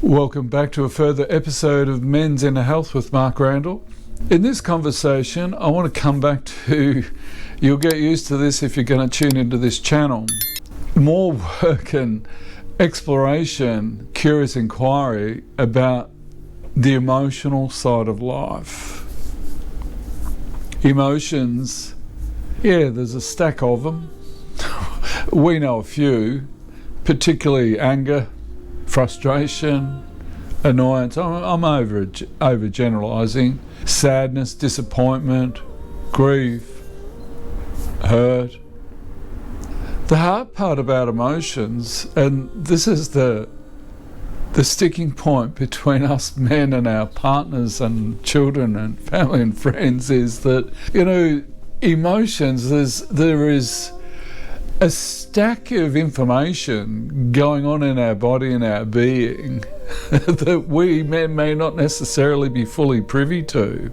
Welcome back to a further episode of Men's Inner Health with Mark Randall. In this conversation, I want to come back to, you'll get used to this if you're going to tune into this channel, more work and exploration, curious inquiry about the emotional side of life. Emotions, there's a stack of them. We know a few, particularly anger, frustration, annoyance. I'm overgeneralizing. Sadness, disappointment, grief, hurt. The hard part about emotions, and this is the sticking point between us men and our partners and children and family and friends, is that, emotions, there is a stack of information going on in our body and our being that we men may not necessarily be fully privy to.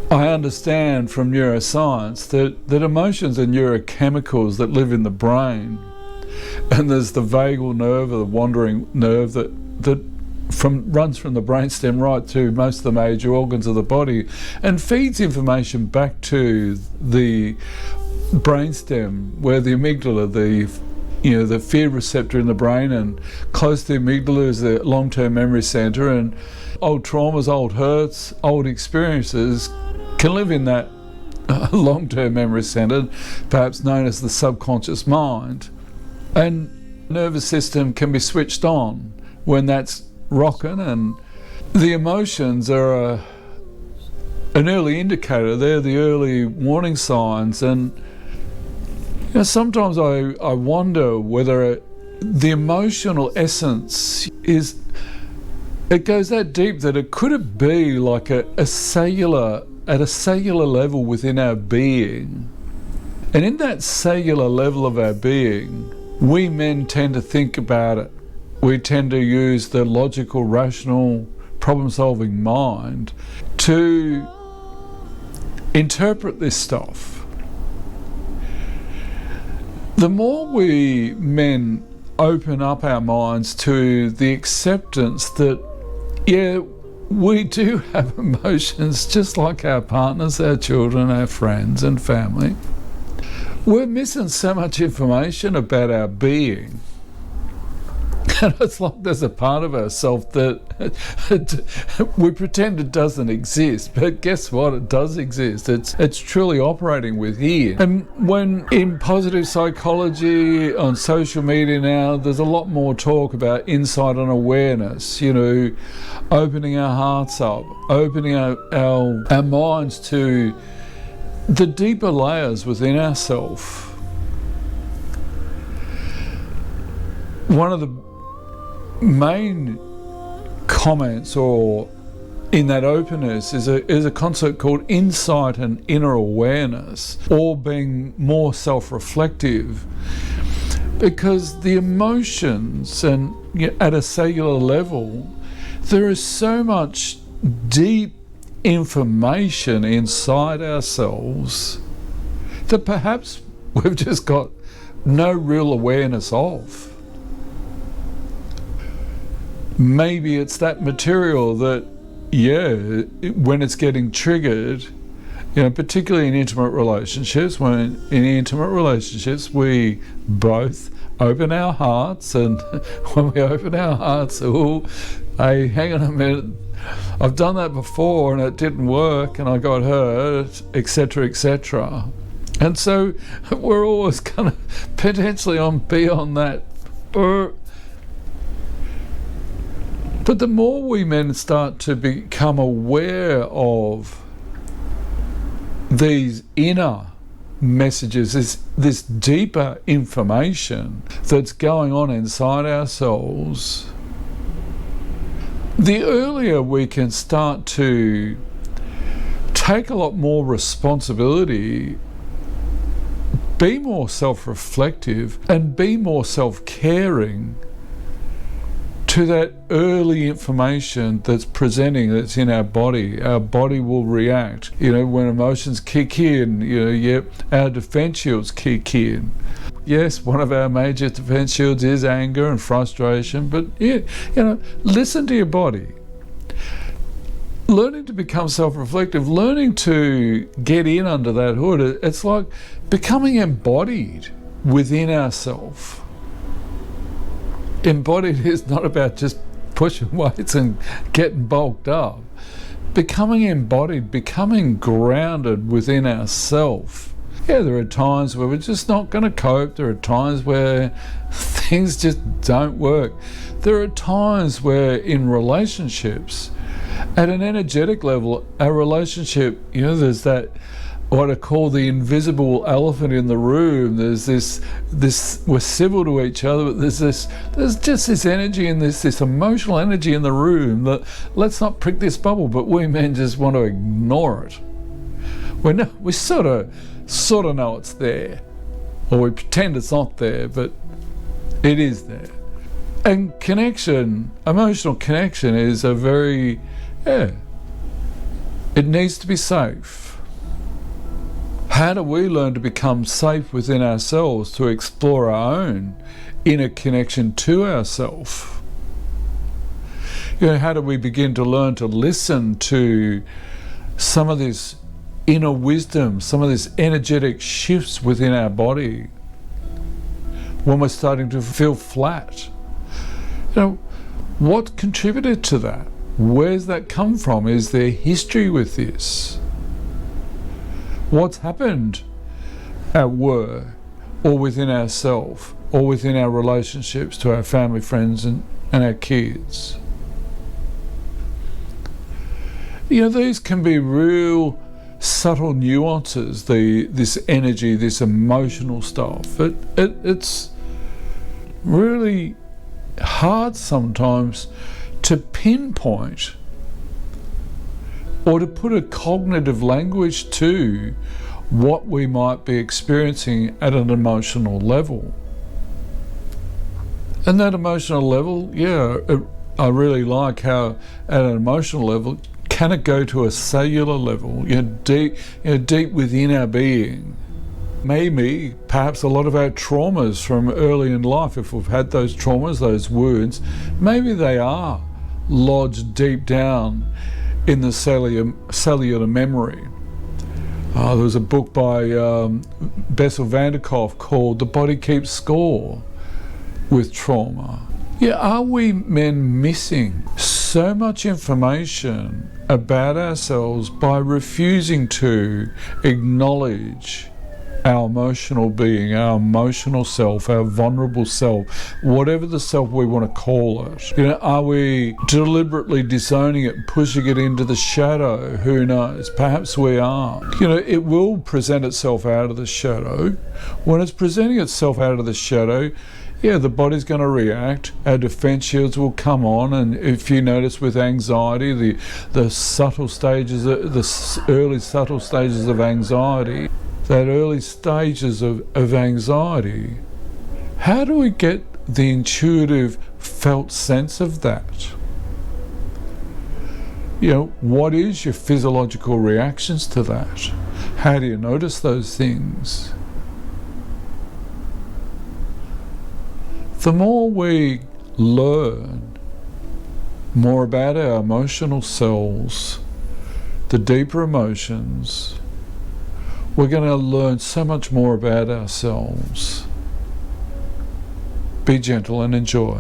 I understand from neuroscience that emotions are neurochemicals that live in the brain, and there's the vagal nerve, or the wandering nerve, that runs from the brainstem right to most of the major organs of the body and feeds information back to the brainstem, where the amygdala, the fear receptor in the brain, and close to the amygdala is the long-term memory center, and old traumas, old hurts, old experiences can live in that long-term memory center, perhaps known as the subconscious mind. And the nervous system can be switched on when that's rocking, and the emotions are an early indicator. They're the early warning signs. And sometimes I wonder whether the emotional essence it goes that deep, that it could be like at a cellular level within our being. And in that cellular level of our being, we men tend to think about it. We tend to use the logical, rational, problem-solving mind to interpret this stuff. The more we men open up our minds to the acceptance that, we do have emotions just like our partners, our children, our friends and family, we're missing so much information about our being. And it's like there's a part of ourselves that we pretend it doesn't exist, but guess what? It does exist. It's truly operating within. And when in positive psychology, on social media now, there's a lot more talk about insight and awareness, opening our hearts up, opening our minds to the deeper layers within ourselves. One of the main comments or in that openness is a concept called insight and inner awareness, or being more self-reflective, because the emotions, and at a cellular level, there is so much deep information inside ourselves that perhaps we've just got no real awareness of. Maybe it's that material that, when it's getting triggered, particularly in intimate relationships, we both open our hearts, and when we open our hearts, hey, hang on a minute, I've done that before and it didn't work and I got hurt, etc., etc. And so we're always kind of potentially beyond that. But the more we men start to become aware of these inner messages, this deeper information that's going on inside ourselves, the earlier we can start to take a lot more responsibility, be more self-reflective, and be more self-caring to that early information that's that's in our body. Our body will react. When emotions kick in, our defense shields kick in. Yes, one of our major defense shields is anger and frustration, but listen to your body. Learning to become self-reflective, learning to get in under that hood, it's like becoming embodied within ourselves. Embodied is not about just pushing weights and getting bulked up. Becoming embodied, becoming grounded within ourselves. Yeah, there are times where we're just not going to cope. There are times where things just don't work. There are times where in relationships, at an energetic level, our relationship, there's that, what I call the invisible elephant in the room. There's this we're civil to each other, but there's just this energy and this emotional energy in the room that, let's not prick this bubble, but we men just want to ignore it. We sort of know it's there, or we pretend it's not there, but it is there. And connection, emotional connection, is a very, it needs to be safe. How do we learn to become safe within ourselves to explore our own inner connection to ourselves? How do we begin to learn to listen to some of this inner wisdom, some of these energetic shifts within our body when we're starting to feel flat? What contributed to that? Where's that come from? Is there history with this? What's happened at work, or within ourselves, or within our relationships to our family, friends, and our kids? These can be real subtle nuances, this energy, this emotional stuff. It's really hard sometimes to pinpoint or to put a cognitive language to what we might be experiencing at an emotional level. And that emotional level, I really like how at an emotional level, can it go to a cellular level, deep within our being? Maybe, perhaps a lot of our traumas from early in life, if we've had those traumas, those wounds, maybe they are lodged deep down in the cellular memory. There was a book by Bessel van der Kolk called The Body Keeps Score with Trauma. Are we men missing so much information about ourselves by refusing to acknowledge our emotional being, our emotional self, our vulnerable self, whatever the self we want to call it? Are we deliberately disowning it, pushing it into the shadow? Who knows? Perhaps we are. It will present itself out of the shadow. When it's presenting itself out of the shadow, the body's going to react. Our defense shields will come on, and if you notice with anxiety, the subtle stages, the early subtle stages of anxiety, that early stages of anxiety, how do we get the intuitive felt sense of that? What is your physiological reactions to that? How do you notice those things? The more we learn more about our emotional selves, the deeper emotions, we're going to learn so much more about ourselves. Be gentle and enjoy.